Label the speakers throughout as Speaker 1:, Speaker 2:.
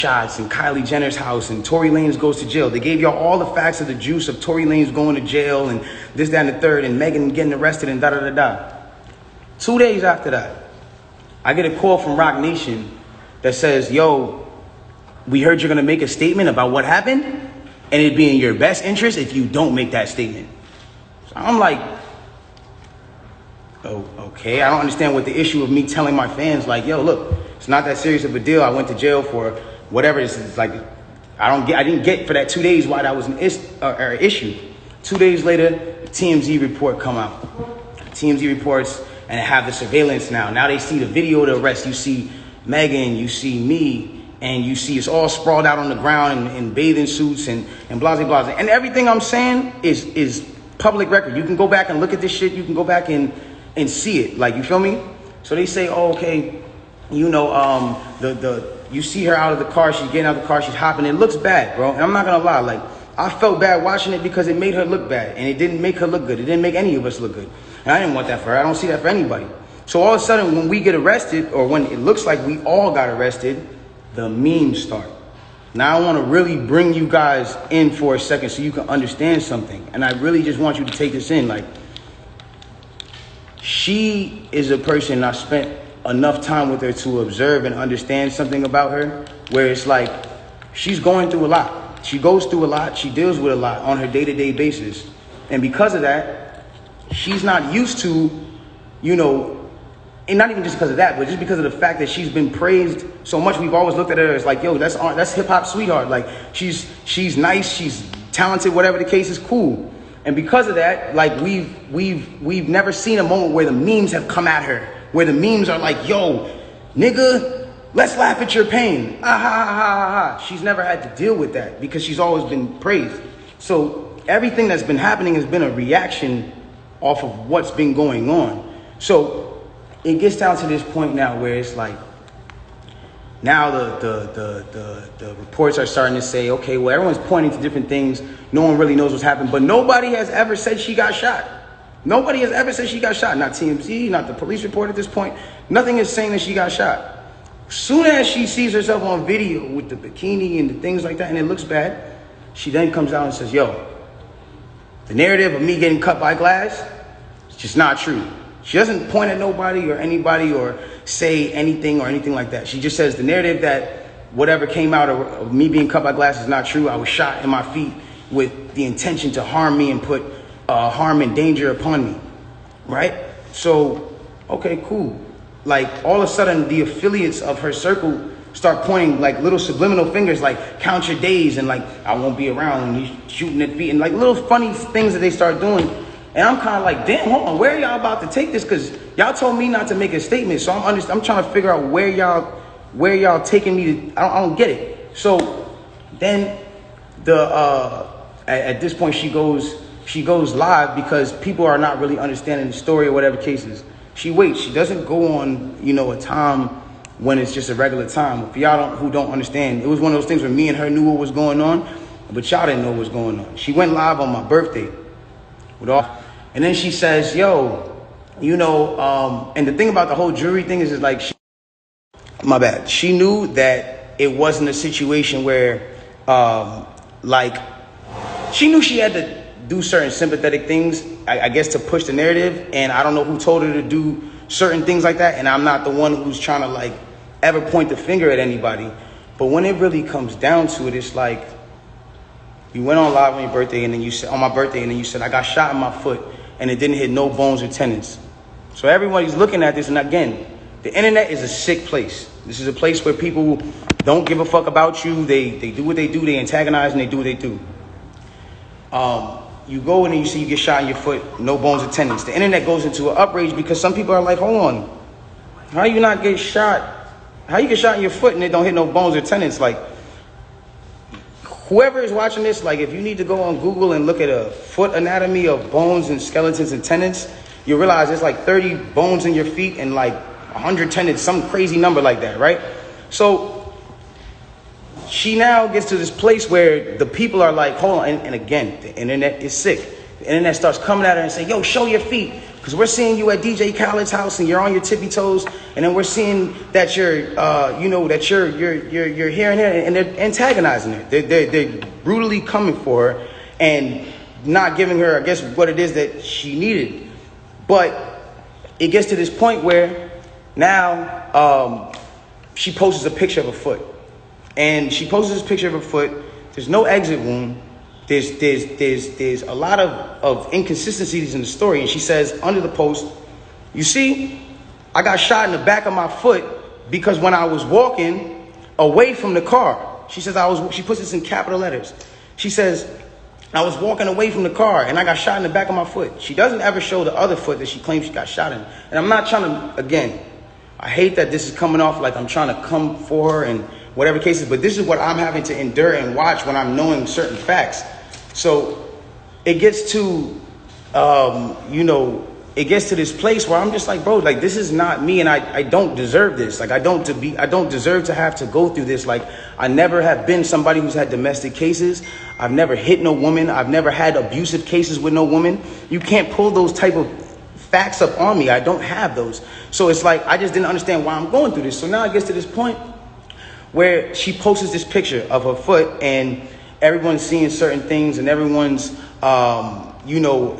Speaker 1: shots and Kylie Jenner's house and Tory Lanez goes to jail. They gave y'all all the facts of the juice of Tory Lanez going to jail and this, that, and the third, and Megan getting arrested and da-da-da-da. 2 days after that, I get a call from Rock Nation that says, yo, we heard you're going to make a statement about what happened, and it'd be in your best interest if you don't make that statement. So I'm like, oh, okay. I don't understand what the issue of me telling my fans, like, yo, look, it's not that serious of a deal. I went to jail for whatever this is. Like, I didn't get for that 2 days why that was an issue. 2 days later, the TMZ report come out. TMZ reports, and they have the surveillance now. Now they see the video of the arrest. You see Megan, you see me, and you see it's all sprawled out on the ground in bathing suits and blase blase. And everything I'm saying is public record. You can go back and look at this shit. You can go back and see it. Like, you feel me? So they say, oh, okay, you know, you see her out of the car. She's getting out of the car. She's hopping. It looks bad, bro. And I'm not gonna lie. Like, I felt bad watching it because it made her look bad, and it didn't make her look good. It didn't make any of us look good. And I didn't want that for her. I don't see that for anybody. So all of a sudden, when we get arrested, or when it looks like we all got arrested, the memes start. Now I want to really bring you guys in for a second so you can understand something. And I really just want you to take this in. Like, she is a person I spent enough time with her to observe and understand something about her, where it's like she's going through a lot. She goes through a lot. She deals with a lot on her day-to-day basis. And because of that, she's not used to, you know, and not even just because of that, but just because of the fact that she's been praised so much. We've always looked at her as like, yo, that's hip hop sweetheart. Like, she's nice, she's talented, whatever the case is, cool. And because of that, like, we've never seen a moment where the memes have come at her, where the memes are like, yo, nigga, let's laugh at your pain. Ah, ha, ha, ha, ha. She's never had to deal with that because she's always been praised. So everything that's been happening has been a reaction off of what's been going on. So it gets down to this point now where it's like, now the reports are starting to say, okay, well, everyone's pointing to different things. No one really knows what's happened, but nobody has ever said she got shot. Nobody has ever said she got shot. Not TMZ, not the police report at this point. Nothing is saying that she got shot. Soon as she sees herself on video with the bikini and the things like that, and it looks bad, she then comes out and says, yo, the narrative of me getting cut by glass, it's just not true. She doesn't point at nobody or anybody or say anything or anything like that. She just says the narrative that whatever came out of me being cut by glass is not true. I was shot in my feet with the intention to harm me and put harm and danger upon me, right? So, okay, cool. Like, all of a sudden, the affiliates of her circle start pointing like little subliminal fingers, like count your days and like I won't be around when you shooting at feet and like little funny things that they start doing. And I'm kind of like, damn, hold on, where are y'all about to take this? Because y'all told me not to make a statement, so I'm trying to figure out where y'all taking me to. I don't get it. So then at this point she goes live because people are not really understanding the story or whatever cases. She waits. She doesn't go on, you know, a time when it's just a regular time. For y'all who don't understand, it was one of those things where me and her knew what was going on, but y'all didn't know what was going on. She went live on my birthday with all. And then she says, yo, you know, and the thing about the whole jury thing is like, my bad. She knew that it wasn't a situation where, like, she knew she had to do certain sympathetic things, I guess, to push the narrative. And I don't know who told her to do certain things like that. And I'm not the one who's trying to, like, ever point the finger at anybody. But when it really comes down to it, it's like, you went on live on your birthday, and then you said, on my birthday, and then you said, I got shot in my foot, and it didn't hit no bones or tendons. So everybody's looking at this, and again, the internet is a sick place. This is a place where people don't give a fuck about you. They do what they do. They antagonize, and they do what they do. You go in and you see you get shot in your foot, no bones or tendons. The internet goes into an outrage because some people are like, hold on, how you not get shot? How you get shot in your foot and it don't hit no bones or tendons? Like, whoever is watching this, like, if you need to go on Google and look at a foot anatomy of bones and skeletons and tendons, you realize there's like 30 bones in your feet and like 100 tendons, some crazy number like that, right? So she now gets to this place where the people are like, hold on. And again, the internet is sick. The internet starts coming at her and saying, yo, show your feet. Because we're seeing you at DJ Khaled's house and you're on your tippy toes, and then we're seeing that you're, that you're here and there, and they're antagonizing her. They're brutally coming for her and not giving her, I guess, what it is that she needed. But it gets to this point where now she posts a picture of a foot, and she posts this picture of a foot. There's no exit wound. There's a lot of inconsistencies in the story. And she says under the post, you see, I got shot in the back of my foot because when I was walking away from the car, she says she puts this in capital letters. She says, I was walking away from the car and I got shot in the back of my foot. She doesn't ever show the other foot that she claims she got shot in. And I'm not trying to, again, I hate that this is coming off like I'm trying to come for her and whatever cases, but this is what I'm having to endure and watch when I'm knowing certain facts. So it gets to, it gets to this place where I'm just like, bro, like, this is not me, and I don't deserve this. Like, I don't deserve to have to go through this. Like, I never have been somebody who's had domestic cases. I've never hit no woman. I've never had abusive cases with no woman. You can't pull those type of facts up on me. I don't have those. So it's like, I just didn't understand why I'm going through this. So now it gets to this point where she posts this picture of her foot, and everyone's seeing certain things, and everyone's,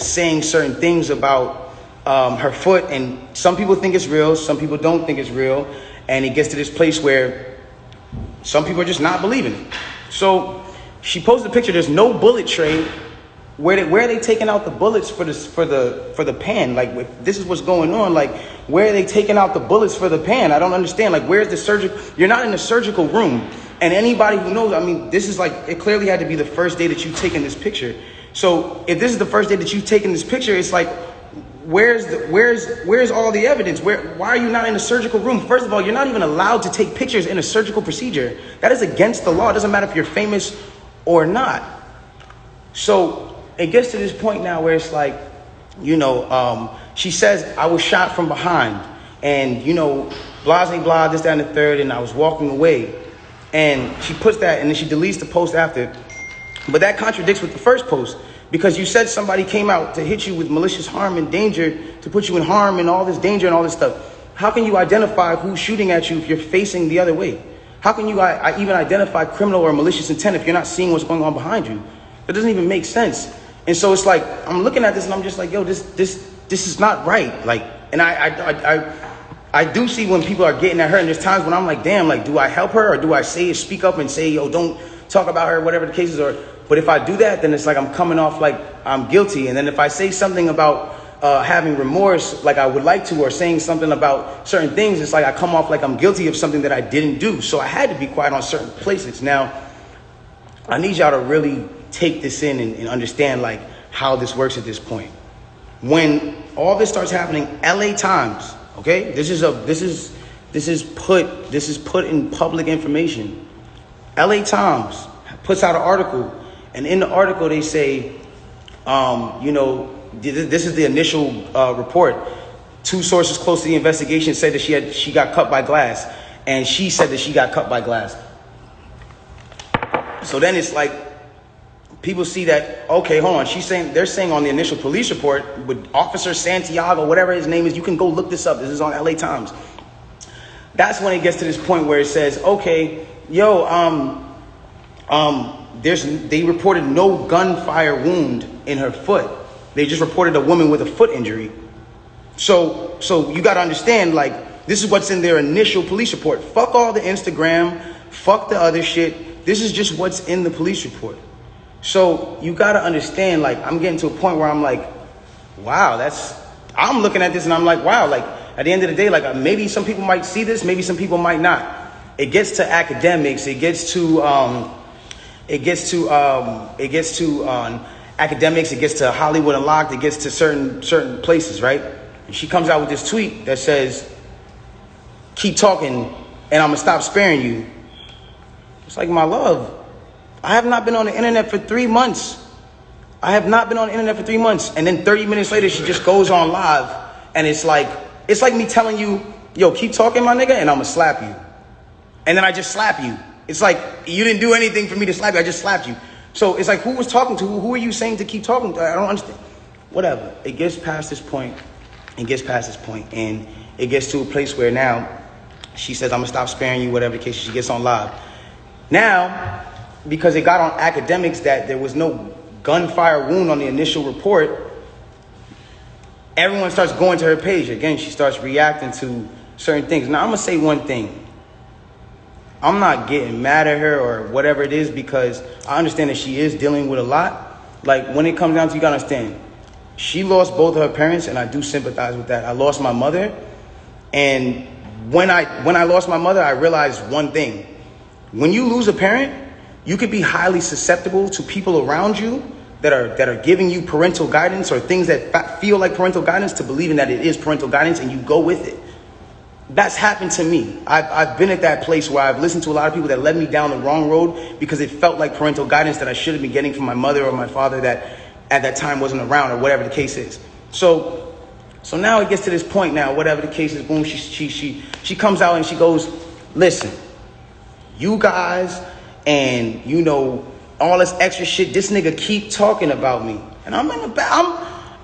Speaker 1: saying certain things about her foot. And some people think it's real. Some people don't think it's real. And it gets to this place where some people are just not believing it. So she posted a picture. There's no bullet tray. Where are they taking out the bullets for the pan? Like, if this is what's going on, like, where are they taking out the bullets for the pan? I don't understand. Like, where's the surgical? You're not in the surgical room. And anybody who knows, I mean, this is like, it clearly had to be the first day that you've taken this picture. So if this is the first day that you've taken this picture, it's like, where's all the evidence? Why are you not in the surgical room? First of all, you're not even allowed to take pictures in a surgical procedure. That is against the law. It doesn't matter if you're famous or not. So it gets to this point now where it's like, she says, I was shot from behind, and, blah, blah, blah, this, that, and the third, and I was walking away. And she puts that, and then she deletes the post after. But that contradicts with the first post, because you said somebody came out to hit you with malicious harm and danger, to put you in harm and all this danger and all this stuff. How can you identify who's shooting at you if you're facing the other way? How can you even identify criminal or malicious intent if you're not seeing what's going on behind you? That doesn't even make sense. And so it's like, I'm looking at this and I'm just like, yo, this is not right. Like, and I do see when people are getting at her, and there's times when I'm like, damn, like, do I help her, or do I speak up and say, yo, don't talk about her, whatever the case is? But if I do that, then it's like I'm coming off like I'm guilty. And then if I say something about having remorse, like I would like to, or saying something about certain things, it's like I come off like I'm guilty of something that I didn't do. So I had to be quiet on certain places. Now, I need y'all to really take this in and understand like how this works at this point. When all this starts happening, LA Times, okay, this is put in public information. LA Times puts out an article, and in the article they say, this is the initial report. Two sources close to the investigation said that she got cut by glass, and she said that she got cut by glass. So then it's like, people see that, okay, hold on. They're saying on the initial police report with Officer Santiago, whatever his name is, you can go look this up. This is on LA Times. That's when it gets to this point where it says, okay, yo, they reported no gunfire wound in her foot. They just reported a woman with a foot injury. So you got to understand, like, this is what's in their initial police report. Fuck all the Instagram, fuck the other shit. This is just what's in the police report. So you got to understand, like, I'm getting to a point where I'm like, wow, I'm looking at this and I'm like, wow, like, at the end of the day, like, maybe some people might see this, maybe some people might not. It gets to academics, it gets to academics, it gets to Hollywood Unlocked, it gets to certain places, right? And she comes out with this tweet that says, keep talking and I'm gonna stop sparing you. It's like, my love, I have not been on the internet for 3 months. And then 30 minutes later, she just goes on live. And it's like me telling you, yo, keep talking, my nigga, and I'm gonna slap you. And then I just slap you. It's like, you didn't do anything for me to slap you. I just slapped you. So it's like, who was talking to? Who are you saying to keep talking to? I don't understand. Whatever. It gets past this point and gets past this point, and it gets to a place where now she says, I'm gonna stop sparing you, whatever the case. She gets on live. Now, because it got on academics that there was no gunfire wound on the initial report, everyone starts going to her page. Again, she starts reacting to certain things. Now, I'm gonna say one thing. I'm not getting mad at her or whatever it is, because I understand that she is dealing with a lot. Like, when it comes down to, you gotta understand, she lost both of her parents, and I do sympathize with that. I lost my mother, and when I lost my mother, I realized one thing. When you lose a parent, you could be highly susceptible to people around you that are giving you parental guidance, or things that feel like parental guidance, to believing that it is parental guidance, and you go with it. That's happened to me. I've been at that place where I've listened to a lot of people that led me down the wrong road because it felt like parental guidance that I should have been getting from my mother or my father that at that time wasn't around, or whatever the case is. So now it gets to this point now, whatever the case is, boom, she comes out and she goes, listen, you guys and, you know, all this extra shit, this nigga keep talking about me. And I'm in the back,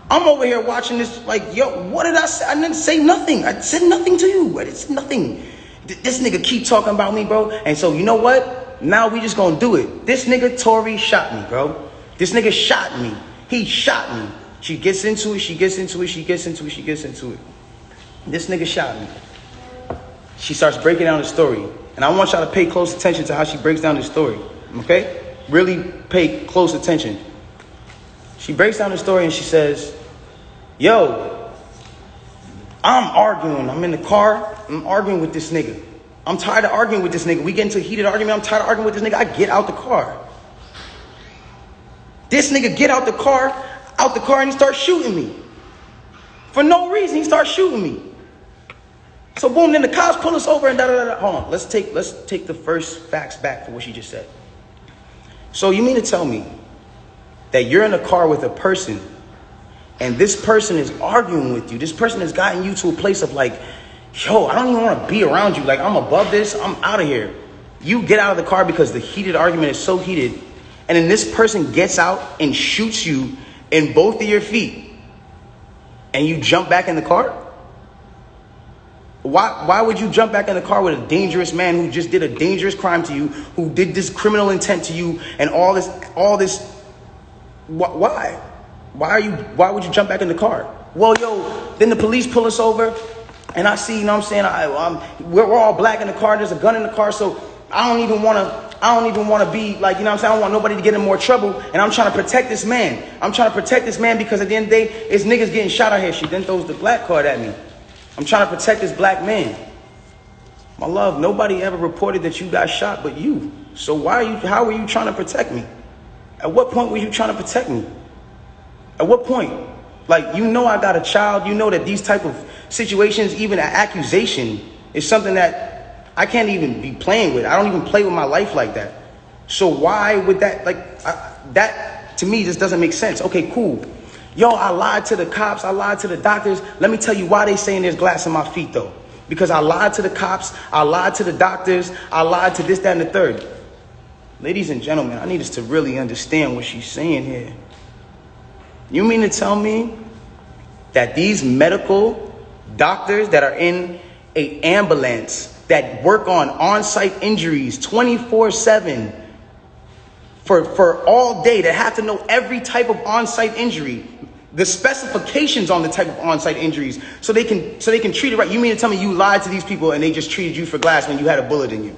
Speaker 1: I'm over here watching this like, yo, what did I say? I didn't say nothing. I said nothing to you. It's nothing. This nigga keep talking about me, bro. And so, you know what? Now we just gonna do it. This nigga Tory shot me, bro. This nigga shot me. He shot me. She gets into it. This nigga shot me. She starts breaking down the story. And I want y'all to pay close attention to how she breaks down the story. Okay? Really pay close attention. She breaks down the story and she says, yo, I'm arguing. I'm in the car. I'm arguing with this nigga. I'm tired of arguing with this nigga. We get into a heated argument. I'm tired of arguing with this nigga. I get out the car. This nigga get out the car, and he starts shooting me. For no reason, he starts shooting me. So boom, then the cops pull us over and da-da-da-da. Hold on, let's take the first facts back for what she just said. So you mean to tell me that you're in a car with a person and this person is arguing with you? This person has gotten you to a place of like, yo, I don't even want to be around you. Like, I'm above this. I'm out of here. You get out of the car because the heated argument is so heated. And then this person gets out and shoots you in both of your feet. And you jump back in the car? Why would you jump back in the car with a dangerous man who just did a dangerous crime to you, who did this criminal intent to you, and all this? Why? Why would you jump back in the car? Well, yo, then the police pull us over, and I see, you know what I'm saying? We're all black in the car. There's a gun in the car, so I don't even want to be like, you know what I'm saying? I don't want nobody to get in more trouble, and I'm trying to protect this man. Because at the end of the day, it's niggas getting shot out here. She then throws the black card at me. I'm trying to protect this black man. My love, nobody ever reported that you got shot but you. So how were you trying to protect me? At what point were you trying to protect me? At what point? Like, you know I got a child. You know that these type of situations, even an accusation, is something that I can't even be playing with. I don't even play with my life like that. So why would that, that to me just doesn't make sense. Okay, cool. Yo, I lied to the cops. I lied to the doctors. Let me tell you why they saying there's glass in my feet, though. Because I lied to the cops. I lied to the doctors. I lied to this, that, and the third. Ladies and gentlemen, I need us to really understand what she's saying here. You mean to tell me that these medical doctors that are in an ambulance that work on-site injuries 24/7 for all day, that have to know every type of on-site injury, the specifications on the type of on-site injuries, so they can treat it right? You mean to tell me you lied to these people and they just treated you for glass when you had a bullet in you?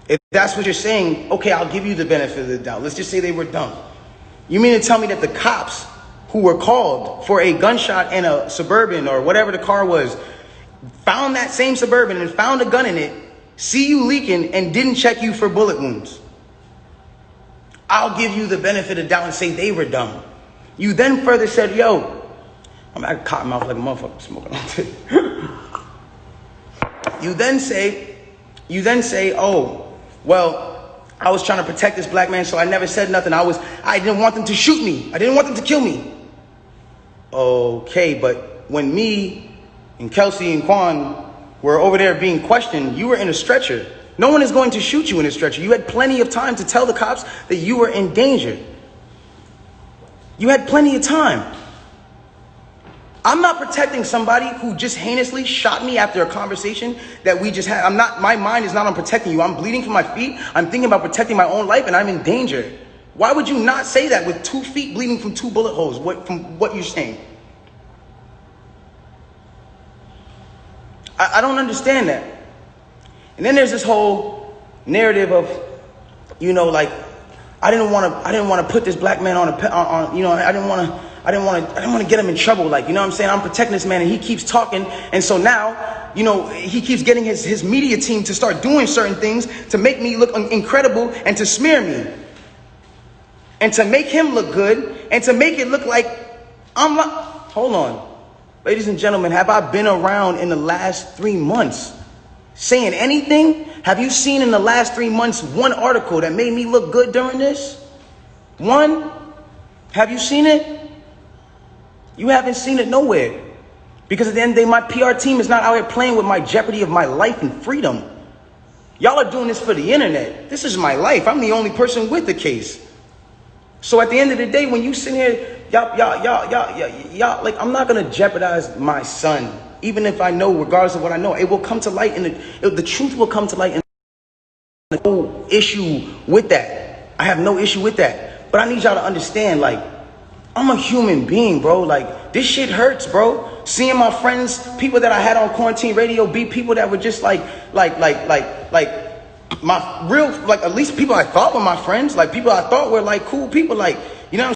Speaker 1: If that's what you're saying, okay, I'll give you the benefit of the doubt. Let's just say they were dumb. You mean to tell me that the cops who were called for a gunshot in a Suburban or whatever the car was, found that same Suburban and found a gun in it, see you leaking, and didn't check you for bullet wounds? I'll give you the benefit of the doubt and say they were dumb. You then further said, yo, I'm at a cotton mouth like a motherfucker smoking on it. You then say, oh, well, I was trying to protect this black man, so I never said nothing. I didn't want them to shoot me. I didn't want them to kill me. Okay, but when me and Kelsey and Quan were over there being questioned, you were in a stretcher. No one is going to shoot you in a stretcher. You had plenty of time to tell the cops that you were in danger. You had plenty of time. I'm not protecting somebody who just heinously shot me after a conversation that we just had. My mind is not on protecting you. I'm bleeding from my feet. I'm thinking about protecting my own life and I'm in danger. Why would you not say that with 2 feet bleeding from 2 bullet holes, from what you're saying? I don't understand that. And then there's this whole narrative of, like, I didn't want to put this black man on I didn't want to get him in trouble. Like, you know what I'm saying? I'm protecting this man and he keeps talking. And so now, he keeps getting his media team to start doing certain things to make me look incredible and to smear me. And to make him look good and to make it look like hold on. Ladies and gentlemen, have I been around in the last 3 months saying anything? Have you seen in the last 3 months one article that made me look good during this? One? Have you seen it? You haven't seen it nowhere. Because at the end of the day, my PR team is not out here playing with my jeopardy of my life and freedom. Y'all are doing this for the internet. This is my life. I'm the only person with the case. So at the end of the day, when you sit here, y'all, like, I'm not going to jeopardize my son. Even if I know, regardless of what I know, it will come to light and the truth will come to light. And no issue with that. I have no issue with that. But I need y'all to understand, like, I'm a human being, bro. Like, this shit hurts, bro. Seeing my friends, people that I had on quarantine radio, be people that were just like my real, like, at least people I thought were my friends, like people I thought were like cool people, like